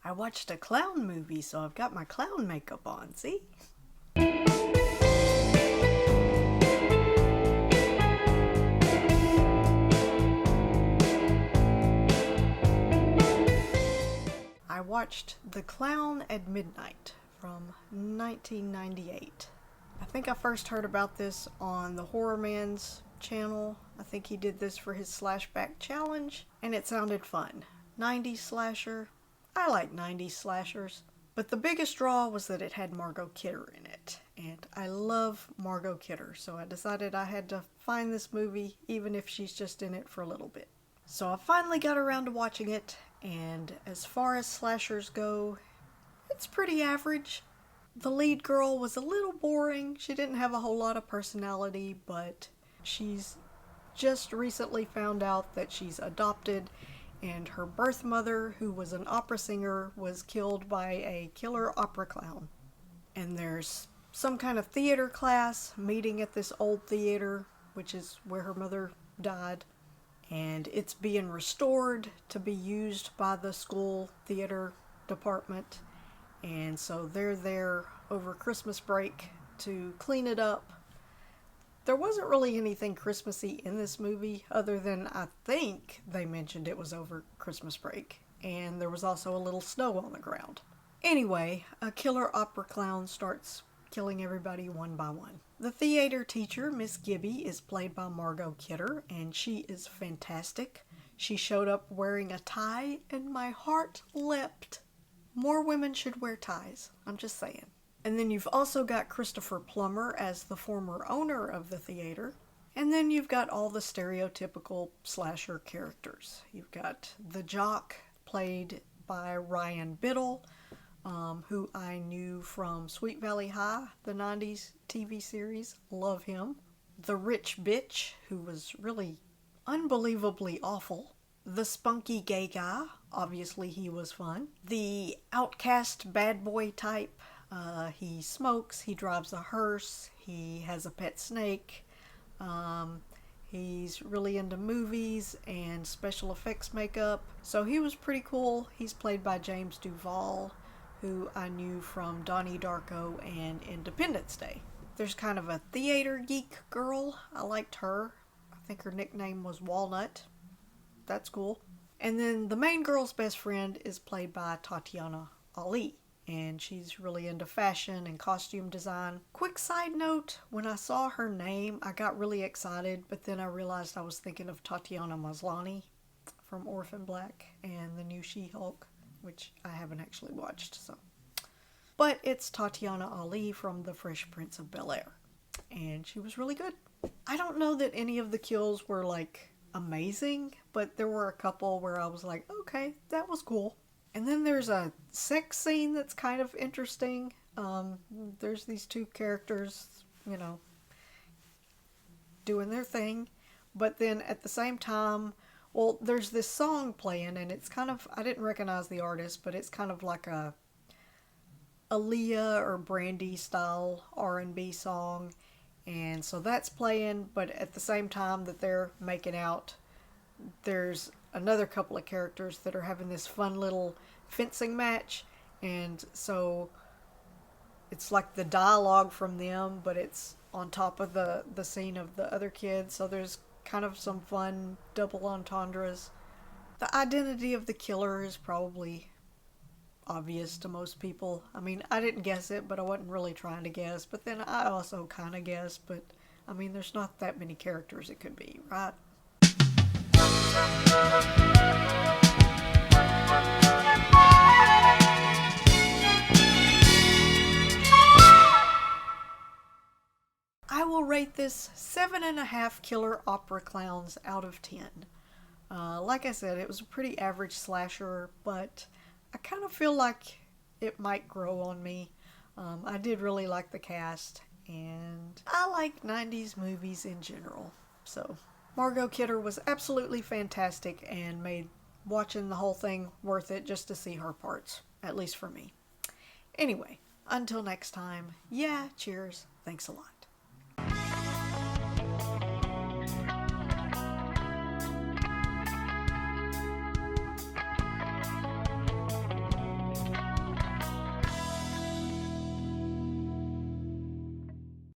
I watched a clown movie, so I've got my clown makeup on, see? I watched The Clown at Midnight from 1998. I think I first heard about this on the Horror Man's channel. I think he did this for his Slashback Challenge, and it sounded fun. 90s slasher. I like 90s slashers. But the biggest draw was that it had Margot Kidder in it. And I love Margot Kidder, so I decided I had to find this movie, even if she's just in it for a little bit. So I finally got around to watching it, and as far as slashers go, it's pretty average. The lead girl was a little boring. She didn't have a whole lot of personality, but she's just recently found out that she's adopted, and her birth mother, who was an opera singer, was killed by a killer opera clown. And there's some kind of theater class meeting at this old theater, which is where her mother died. And it's being restored to be used by the school theater department. And so they're there over Christmas break to clean it up. There wasn't really anything Christmassy in this movie, other than I think they mentioned it was over Christmas break. And there was also a little snow on the ground. Anyway, a killer opera clown starts killing everybody one by one. The theater teacher, Miss Gibby, is played by Margot Kidder, and she is fantastic. She showed up wearing a tie, and my heart leapt. More women should wear ties, I'm just saying. And then you've also got Christopher Plummer as the former owner of the theater. And then you've got all the stereotypical slasher characters. You've got the jock, played by Ryan Biddle, who I knew from Sweet Valley High, the 90s TV series. Love him. The rich bitch, who was really unbelievably awful. The spunky gay guy, obviously he was fun. The outcast bad boy type. He smokes, he drives a hearse, he has a pet snake. He's really into movies and special effects makeup. So he was pretty cool. He's played by James Duval, who I knew from Donnie Darko and Independence Day. There's kind of a theater geek girl. I liked her. I think her nickname was Walnut. That's cool. And then the main girl's best friend is played by Tatiana Ali, and she's really into fashion and costume design. Quick side note, when I saw her name, I got really excited, but then I realized I was thinking of Tatiana Maslany from Orphan Black and the new She-Hulk, which I haven't actually watched, so. But it's Tatiana Ali from The Fresh Prince of Bel-Air, and she was really good. I don't know that any of the kills were, like, amazing, but there were a couple where I was like, okay, that was cool. And then there's a sex scene that's kind of interesting. There's these two characters, doing their thing. But then at the same time, well, there's this song playing, and it's kind of, I didn't recognize the artist, but it's kind of like a Aaliyah or Brandy style R&B song. And so that's playing, but at the same time that they're making out, there's another couple of characters that are having this fun little fencing match, and so it's like the dialogue from them, but it's on top of the scene of the other kids, so there's kind of some fun double entendres. The identity of the killer is probably obvious to most people. I mean, I didn't guess it, but I wasn't really trying to guess, but then I also kind of guessed, but I mean, there's not that many characters it could be, right? I will rate this 7.5 killer opera clowns out of 10. Like I said, it was a pretty average slasher, but I kind of feel like it might grow on me. I did really like the cast, and I like 90s movies in general. So Margot Kidder was absolutely fantastic and made watching the whole thing worth it just to see her parts, at least for me. Anyway, until next time, yeah, cheers, thanks a lot.